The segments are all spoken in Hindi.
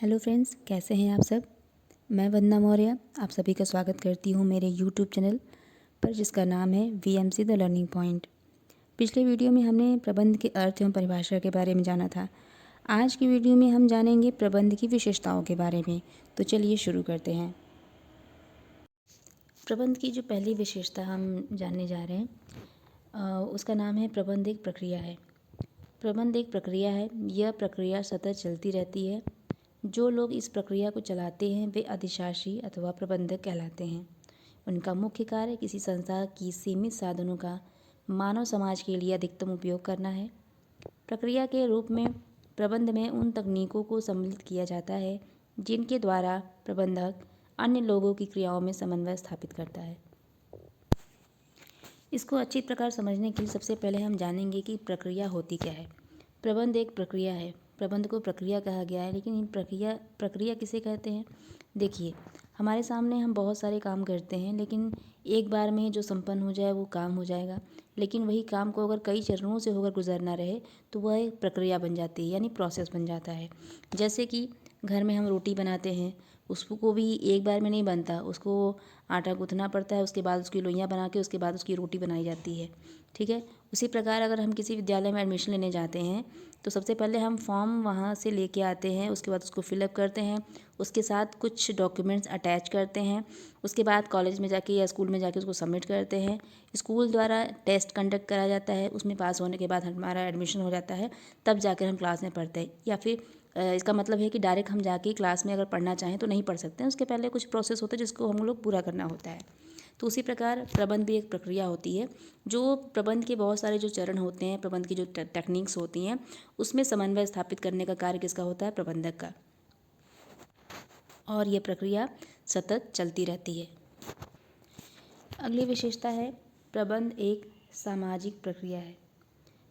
हेलो फ्रेंड्स, कैसे हैं आप सब। मैं वंदना मौर्य आप सभी का स्वागत करती हूं मेरे यूट्यूब चैनल पर, जिसका नाम है वीएमसी द लर्निंग पॉइंट। पिछले वीडियो में हमने प्रबंध के अर्थ एवं परिभाषा के बारे में जाना था। आज की वीडियो में हम जानेंगे प्रबंध की विशेषताओं के बारे में। तो चलिए शुरू करते हैं। प्रबंध की जो पहली विशेषता हम जानने जा रहे हैं उसका नाम है प्रबंध एक प्रक्रिया है। प्रबंध एक प्रक्रिया है। यह प्रक्रिया सतत चलती रहती है। जो लोग इस प्रक्रिया को चलाते हैं वे अधिशासी अथवा प्रबंधक कहलाते हैं। उनका मुख्य कार्य किसी संस्था की सीमित साधनों का मानव समाज के लिए अधिकतम उपयोग करना है। प्रक्रिया के रूप में प्रबंध में उन तकनीकों को सम्मिलित किया जाता है जिनके द्वारा प्रबंधक अन्य लोगों की क्रियाओं में समन्वय स्थापित करता है। इसको अच्छी प्रकार समझने के लिए सबसे पहले हम जानेंगे कि प्रक्रिया होती क्या है। प्रबंध एक प्रक्रिया है। प्रबंध को प्रक्रिया कहा गया है, लेकिन इन प्रक्रिया किसे कहते हैं। देखिए, हमारे सामने हम बहुत सारे काम करते हैं, लेकिन एक बार में जो संपन्न हो जाए वो काम हो जाएगा। लेकिन वही काम को अगर कई चरणों से होकर गुजरना रहे तो वह एक प्रक्रिया बन जाती है, यानी प्रोसेस बन जाता है। जैसे कि घर में हम रोटी बनाते हैं, उसको भी एक बार में नहीं बनता, उसको आटा गूँथना पड़ता है, उसके बाद उसकी लोइयाँ बना के उसके बाद उसकी रोटी बनाई जाती है। ठीक है। उसी प्रकार अगर हम किसी विद्यालय में एडमिशन लेने जाते हैं तो सबसे पहले हम फॉर्म वहाँ से लेके आते हैं, उसके बाद उसको फिलअप करते हैं, उसके साथ कुछ डॉक्यूमेंट्स अटैच करते हैं, उसके बाद कॉलेज में जाके या स्कूल में जाके उसको सबमिट करते हैं। स्कूल द्वारा टेस्ट कंडक्ट करा जाता है, उसमें पास होने के बाद हमारा एडमिशन हो जाता है, तब जाकर हम क्लास में पढ़ते हैं। या फिर इसका मतलब है कि डायरेक्ट हम जाके क्लास में अगर पढ़ना चाहें तो नहीं पढ़ सकते हैं, उसके पहले कुछ प्रोसेस होता है जिसको हम लोग पूरा करना होता है। तो उसी प्रकार प्रबंध भी एक प्रक्रिया होती है। जो प्रबंध के बहुत सारे जो चरण होते हैं, प्रबंध की जो टेक्निक्स होती हैं, उसमें समन्वय स्थापित करने का कार्य किसका होता है, प्रबंधक का। और यह प्रक्रिया सतत चलती रहती है। अगली विशेषता है प्रबंध एक सामाजिक प्रक्रिया है।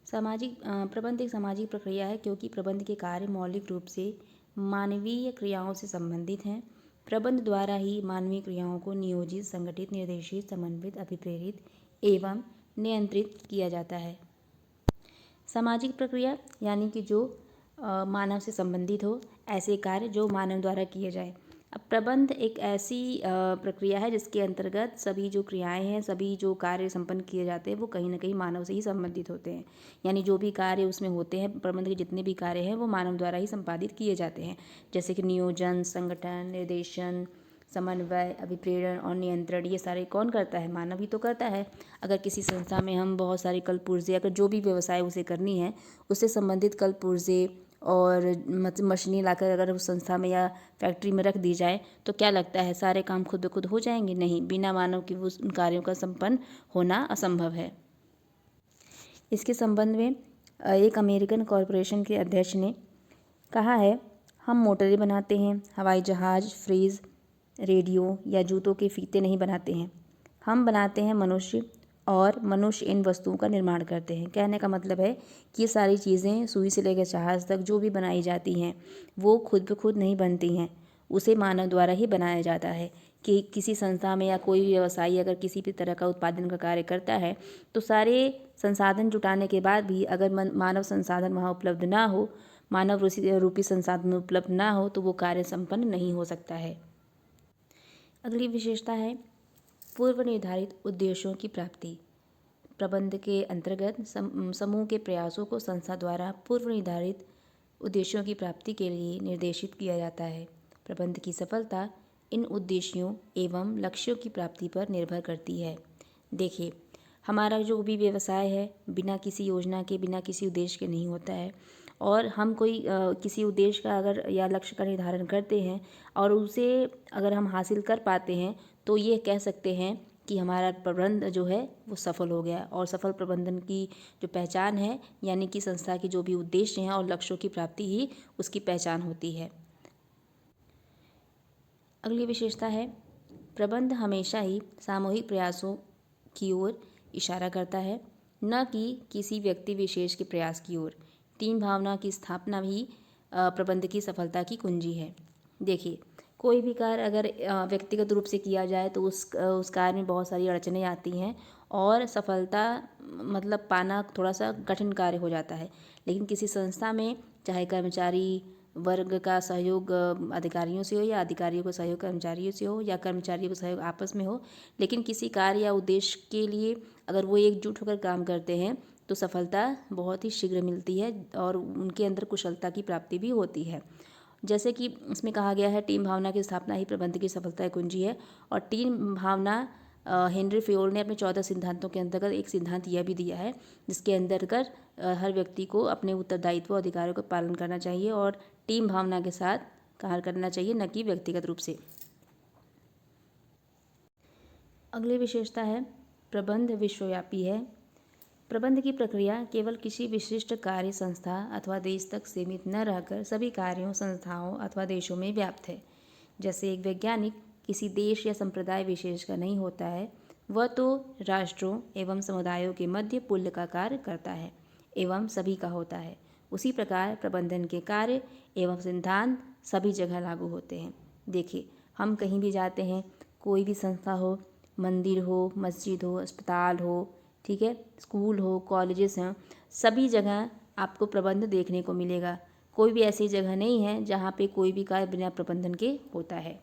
प्रबंध एक सामाजिक प्रक्रिया है क्योंकि प्रबंध के कार्य मौलिक रूप से मानवीय क्रियाओं से संबंधित हैं। प्रबंध द्वारा ही मानवीय क्रियाओं को नियोजित, संगठित, निर्देशित, समन्वित, अभिप्रेरित एवं नियंत्रित किया जाता है। सामाजिक प्रक्रिया यानी कि जो मानव से संबंधित हो, ऐसे कार्य जो मानव द्वारा किए जाए। अब प्रबंध एक ऐसी प्रक्रिया है जिसके अंतर्गत सभी जो क्रियाएं हैं, सभी जो कार्य संपन्न किए जाते हैं वो कहीं ना कहीं मानव से ही संबंधित होते हैं। यानी जो भी कार्य उसमें होते हैं, प्रबंध के जितने भी कार्य हैं वो मानव द्वारा ही संपादित किए जाते हैं। जैसे कि नियोजन, संगठन, निर्देशन, समन्वय, अभिप्रेरण और नियंत्रण, ये सारे कौन करता है, मानव ही तो करता है। अगर किसी संस्था में हम बहुत सारी कल पुर्जे, अगर जो भी व्यवसाय उसे करनी है उससे संबंधित कल पुर्जे और मशीनें लाकर अगर उस संस्था में या फैक्ट्री में रख दी जाए तो क्या लगता है सारे काम खुद ब खुद हो जाएंगे? नहीं, बिना मानव के उन कार्यों का संपन्न होना असंभव है। इसके संबंध में एक अमेरिकन कॉरपोरेशन के अध्यक्ष ने कहा है, हम मोटरें बनाते हैं, हवाई जहाज, फ्रिज, रेडियो या जूतों के फीते नहीं बनाते हैं, हम बनाते हैं मनुष्य, और मनुष्य इन वस्तुओं का निर्माण करते हैं। कहने का मतलब है कि ये सारी चीज़ें सुई से लेकर जहाज तक जो भी बनाई जाती हैं वो खुद ब खुद नहीं बनती हैं, उसे मानव द्वारा ही बनाया जाता है। कि किसी संस्था में या कोई भी व्यवसायी अगर किसी भी तरह का उत्पादन का कार्य करता है तो सारे संसाधन जुटाने के बाद भी अगर मानव संसाधन वहाँ उपलब्ध ना हो, मानव रूपी संसाधन उपलब्ध ना हो, तो वो कार्य संपन्न नहीं हो सकता है। अगली विशेषता है पूर्व निर्धारित उद्देश्यों की प्राप्ति। प्रबंध के अंतर्गत समूह के प्रयासों को संस्था द्वारा पूर्व निर्धारित उद्देश्यों की प्राप्ति के लिए निर्देशित किया जाता है। प्रबंध की सफलता इन उद्देश्यों एवं लक्ष्यों की प्राप्ति पर निर्भर करती है। देखिए, हमारा जो भी व्यवसाय है बिना किसी योजना के, बिना किसी उद्देश्य के नहीं होता है। और हम कोई किसी उद्देश्य का अगर या लक्ष्य का निर्धारण करते हैं और उसे अगर हम हासिल कर पाते हैं तो ये कह सकते हैं कि हमारा प्रबंध जो है वो सफल हो गया। और सफल प्रबंधन की जो पहचान है, यानी कि संस्था की जो भी उद्देश्य हैं और लक्ष्यों की प्राप्ति ही उसकी पहचान होती है। अगली विशेषता है प्रबंध हमेशा ही सामूहिक प्रयासों की ओर इशारा करता है, न कि किसी व्यक्ति विशेष के प्रयास की ओर। टीम भावना की स्थापना भी प्रबंध की सफलता की कुंजी है। देखिए, कोई भी कार्य अगर व्यक्तिगत रूप से किया जाए तो उस कार्य में बहुत सारी अड़चनें आती हैं और सफलता मतलब पाना थोड़ा सा कठिन कार्य हो जाता है। लेकिन किसी संस्था में चाहे कर्मचारी वर्ग का सहयोग अधिकारियों से हो या अधिकारियों का सहयोग कर्मचारियों से हो या कर्मचारियों का सहयोग आपस में हो, लेकिन किसी कार्य या उद्देश्य के लिए अगर वो एकजुट होकर काम करते हैं तो सफलता बहुत ही शीघ्र मिलती है और उनके अंदर कुशलता की प्राप्ति भी होती है। जैसे कि इसमें कहा गया है, टीम भावना की स्थापना ही प्रबंध की सफलता की कुंजी है। और टीम भावना हेनरी फेयोल ने अपने 14 सिद्धांतों के अंतर्गत एक सिद्धांत यह भी दिया है, जिसके अंतर्गत हर व्यक्ति को अपने उत्तरदायित्व अधिकारों का पालन करना चाहिए और टीम भावना के साथ कार्य करना चाहिए, न कि व्यक्तिगत रूप से। अगली विशेषता है प्रबंध विश्वव्यापी है। प्रबंध की प्रक्रिया केवल किसी विशिष्ट कार्य संस्था अथवा देश तक सीमित न रहकर सभी कार्यों, संस्थाओं अथवा देशों में व्याप्त है। जैसे एक वैज्ञानिक किसी देश या संप्रदाय विशेष का नहीं होता है, वह तो राष्ट्रों एवं समुदायों के मध्य पुल का कार्य करता है एवं सभी का होता है। उसी प्रकार प्रबंधन के कार्य एवं सिद्धांत सभी जगह लागू होते हैं। देखिए, हम कहीं भी जाते हैं, कोई भी संस्था हो, मंदिर हो, मस्जिद हो, अस्पताल हो, ठीक है, स्कूल हो, कॉलेजेस हैं, सभी जगह आपको प्रबंध देखने को मिलेगा। कोई भी ऐसी जगह नहीं है जहाँ पे कोई भी कार्य बिना प्रबंधन के होता है।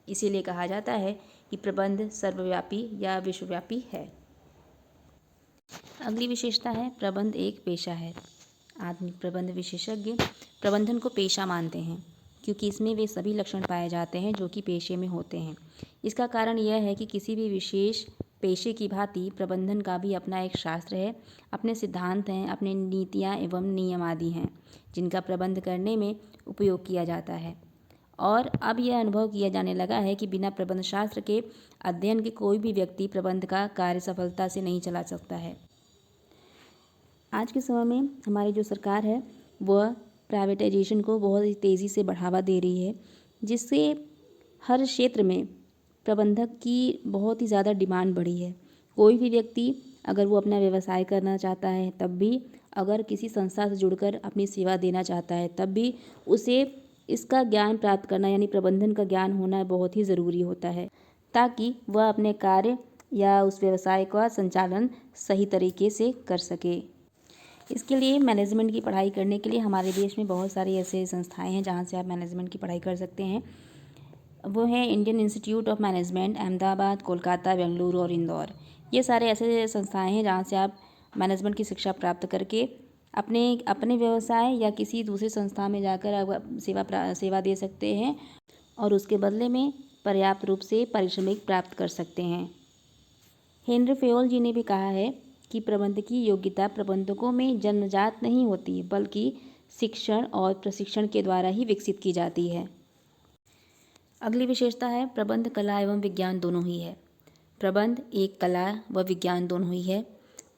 इसीलिए कहा जाता है कि प्रबंध सर्वव्यापी या विश्वव्यापी है। अगली विशेषता है प्रबंध एक पेशा है। आधुनिक प्रबंध विशेषज्ञ प्रबंधन को पेशा मानते हैं क्योंकि इसमें वे सभी लक्षण पाए जाते हैं जो कि पेशे में होते हैं। इसका कारण यह है कि किसी भी विशेष पेशे की भांति प्रबंधन का भी अपना एक शास्त्र है, अपने सिद्धांत हैं, अपने नीतियाँ एवं नियम आदि हैं जिनका प्रबंध करने में उपयोग किया जाता है। और अब यह अनुभव किया जाने लगा है कि बिना प्रबंध शास्त्र के अध्ययन के कोई भी व्यक्ति प्रबंध का कार्य सफलता से नहीं चला सकता है। आज के समय में हमारी जो सरकार है वह प्राइवेटाइजेशन को बहुत ही तेज़ी से बढ़ावा दे रही है, जिससे हर क्षेत्र में प्रबंधक की बहुत ही ज़्यादा डिमांड बढ़ी है। कोई भी व्यक्ति अगर वो अपना व्यवसाय करना चाहता है तब भी, अगर किसी संस्था से जुड़कर अपनी सेवा देना चाहता है तब भी उसे इसका ज्ञान प्राप्त करना यानी प्रबंधन का ज्ञान होना बहुत ही ज़रूरी होता है, ताकि वह अपने कार्य या उस व्यवसाय का संचालन सही तरीके से कर सके। इसके लिए मैनेजमेंट की पढ़ाई करने के लिए हमारे देश में बहुत सारी ऐसे संस्थाएं हैं जहां से आप मैनेजमेंट की पढ़ाई कर सकते हैं। वो है Indian institute of management, Ahmedabad, Kolkata, Bengaluru और इंदौर। ये सारे ऐसे संस्थाएं हैं जहां से आप मैनेजमेंट की शिक्षा प्राप्त करके अपने व्यवसाय या किसी दूसरी संस्था में जाकर आप सेवा दे सकते हैं और उसके बदले में पर्याप्त रूप से पारिश्रमिक प्राप्त कर सकते हैं। हेनरी फेयोल जी ने भी कहा है कि प्रबंध की योग्यता प्रबंधकों में जन्मजात नहीं होती, बल्कि शिक्षण और प्रशिक्षण के द्वारा ही विकसित की जाती है। अगली विशेषता है प्रबंध कला एवं विज्ञान दोनों ही है। प्रबंध एक कला व विज्ञान दोनों ही है।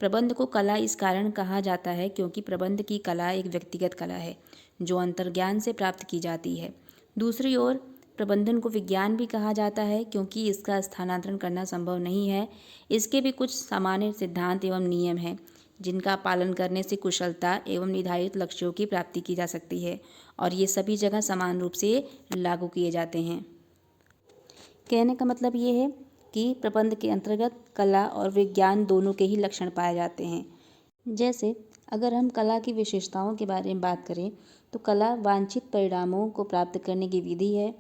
प्रबंध को कला इस कारण कहा जाता है क्योंकि प्रबंध की कला एक व्यक्तिगत कला है जो अंतर्ज्ञान से प्राप्त की जाती है। दूसरी ओर प्रबंधन को विज्ञान भी कहा जाता है क्योंकि इसका स्थानांतरण करना संभव नहीं है। इसके भी कुछ सामान्य सिद्धांत एवं नियम हैं जिनका पालन करने से कुशलता एवं निर्धारित लक्ष्यों की प्राप्ति की जा सकती है और ये सभी जगह समान रूप से लागू किए जाते हैं। कहने का मतलब ये है कि प्रबंध के अंतर्गत कला और विज्ञान दोनों के ही लक्षण पाए जाते हैं। जैसे अगर हम कला की विशेषताओं के बारे में बात करें तो कला वांछित परिणामों को प्राप्त करने की विधि है।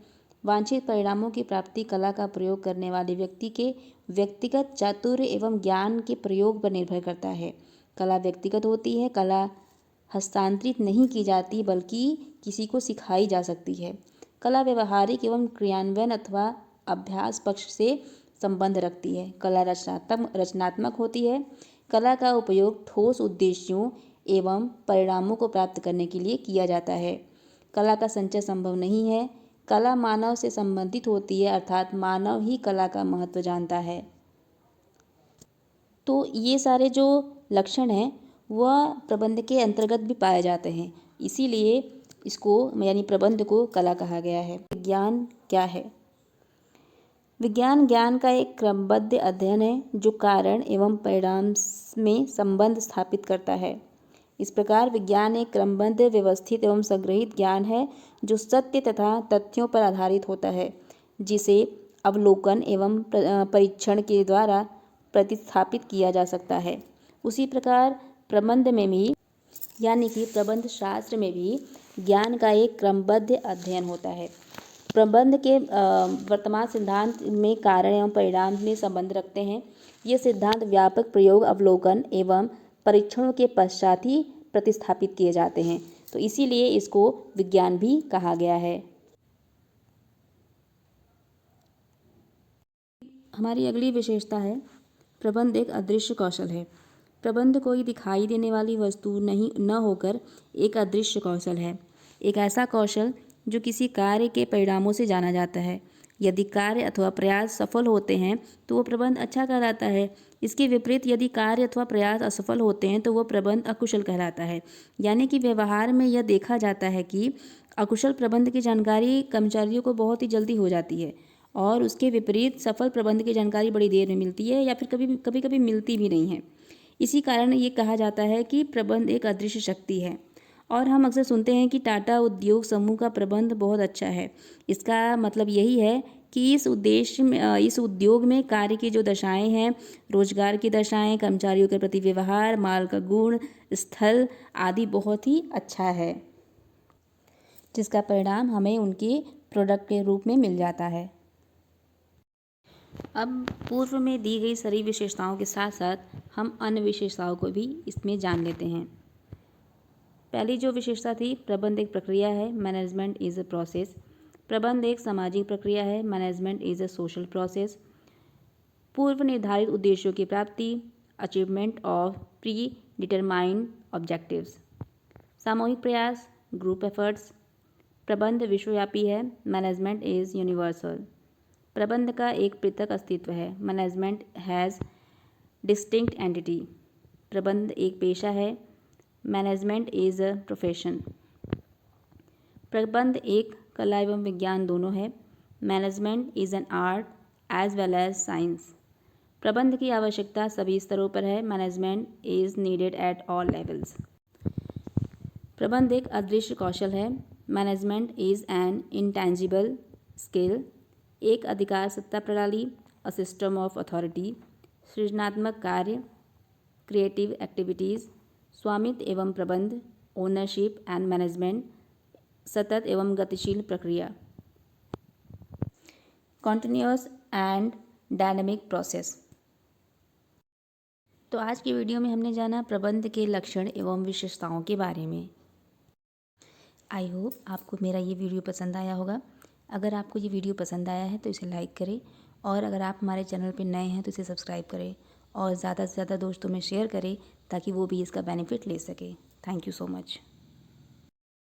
वांछित परिणामों की प्राप्ति कला का प्रयोग करने वाले व्यक्ति के व्यक्तिगत चातुर्य एवं ज्ञान के प्रयोग पर निर्भर करता है। कला व्यक्तिगत होती है, कला हस्तांतरित नहीं की जाती बल्कि किसी को सिखाई जा सकती है। कला व्यवहारिक एवं क्रियान्वयन अथवा अभ्यास पक्ष से संबंध रखती है। कला रचनात्मक होती है। कला का उपयोग ठोस उद्देश्यों एवं परिणामों को प्राप्त करने के लिए किया जाता है। कला का संचय संभव नहीं है। कला मानव से संबंधित होती है, अर्थात मानव ही कला का महत्व जानता है। तो ये सारे जो लक्षण हैं वह प्रबंध के अंतर्गत भी पाए जाते हैं, इसीलिए इसको यानी प्रबंध को कला कहा गया है। विज्ञान क्या है? विज्ञान ज्ञान का एक क्रमबद्ध अध्ययन है जो कारण एवं परिणाम में संबंध स्थापित करता है। इस प्रकार विज्ञान एक क्रमबद्ध, व्यवस्थित एवं संग्रहित ज्ञान है जो सत्य तथा तथ्यों पर आधारित होता है, जिसे अवलोकन एवं परीक्षण के द्वारा प्रतिस्थापित किया जा सकता है। उसी प्रकार प्रबंध में भी यानी कि प्रबंध शास्त्र में भी ज्ञान का एक क्रमबद्ध अध्ययन होता है। प्रबंध के वर्तमान सिद्धांत में कारण एवं परिणाम में संबंध रखते हैं। ये सिद्धांत व्यापक प्रयोग, अवलोकन एवं परीक्षणों के पश्चात ही प्रतिस्थापित किए जाते हैं, तो इसीलिए इसको विज्ञान भी कहा गया है। हमारी अगली विशेषता है प्रबंध एक अदृश्य कौशल है। प्रबंध कोई दिखाई देने वाली वस्तु नहीं न होकर एक अदृश्य कौशल है, एक ऐसा कौशल जो किसी कार्य के परिणामों से जाना जाता है। यदि कार्य अथवा प्रयास सफल होते हैं तो वो प्रबंध अच्छा कहलाता है। इसके विपरीत यदि कार्य अथवा प्रयास असफल होते हैं तो वह प्रबंध अकुशल कहलाता है। यानी कि व्यवहार में यह देखा जाता है कि अकुशल प्रबंध की जानकारी कर्मचारियों को बहुत ही जल्दी हो जाती है और उसके विपरीत सफल प्रबंध की जानकारी बड़ी देर में मिलती है या फिर कभी कभी मिलती भी नहीं है। इसी कारण ये कहा जाता है कि प्रबंध एक अदृश्य शक्ति है। और हम अक्सर सुनते हैं कि टाटा उद्योग समूह का प्रबंध बहुत अच्छा है। इसका मतलब यही है कि इस उद्योग में कार्य की जो दशाएं हैं, रोजगार की दशाएं, कर्मचारियों के प्रति व्यवहार, माल का गुण, स्थल आदि बहुत ही अच्छा है, जिसका परिणाम हमें उनके प्रोडक्ट के रूप में मिल जाता है। अब पूर्व में दी गई सारी विशेषताओं के साथ साथ हम अन्य विशेषताओं को भी इसमें जान लेते हैं। पहली जो विशेषता थी, प्रबंध एक प्रक्रिया है, मैनेजमेंट इज़ अ प्रोसेस। प्रबंध एक सामाजिक प्रक्रिया है, management is a social process. पूर्व निर्धारित उद्देश्यों की प्राप्ति, achievement of pre determined objectives. सामूहिक प्रयास, ग्रुप एफर्ट्स। प्रबंध विश्वव्यापी है, मैनेजमेंट इज़ यूनिवर्सल। प्रबंध का एक पृथक अस्तित्व है, मैनेजमेंट हैज़ डिस्टिंक्ट एंटिटी। प्रबंध एक पेशा है, मैनेजमेंट इज़ अ प्रोफेशन। प्रबंध एक कला एवं विज्ञान दोनों है, management is an art as well as science. प्रबंध की आवश्यकता सभी स्तरों पर है, management is needed at all levels. प्रबंध एक अदृश्य कौशल है, management is an intangible skill. एक अधिकार सत्ता प्रणाली, अ सिस्टम ऑफ अथॉरिटी। सृजनात्मक कार्य, क्रिएटिव एक्टिविटीज़। स्वामित्व एवं प्रबंध, ओनरशिप एंड मैनेजमेंट। सतत एवं गतिशील प्रक्रिया, कॉन्टिन्यूअस एंड डायनेमिक प्रोसेस। तो आज की वीडियो में हमने जाना प्रबंध के लक्षण एवं विशेषताओं के बारे में। आई होप आपको मेरा ये वीडियो पसंद आया होगा। अगर आपको ये वीडियो पसंद आया है तो इसे लाइक करें और अगर आप हमारे चैनल पर नए हैं तो इसे सब्सक्राइब करें और ज़्यादा से ज़्यादा दोस्तों में शेयर करें ताकि वो भी इसका बेनिफिट ले सके। Thank you so much.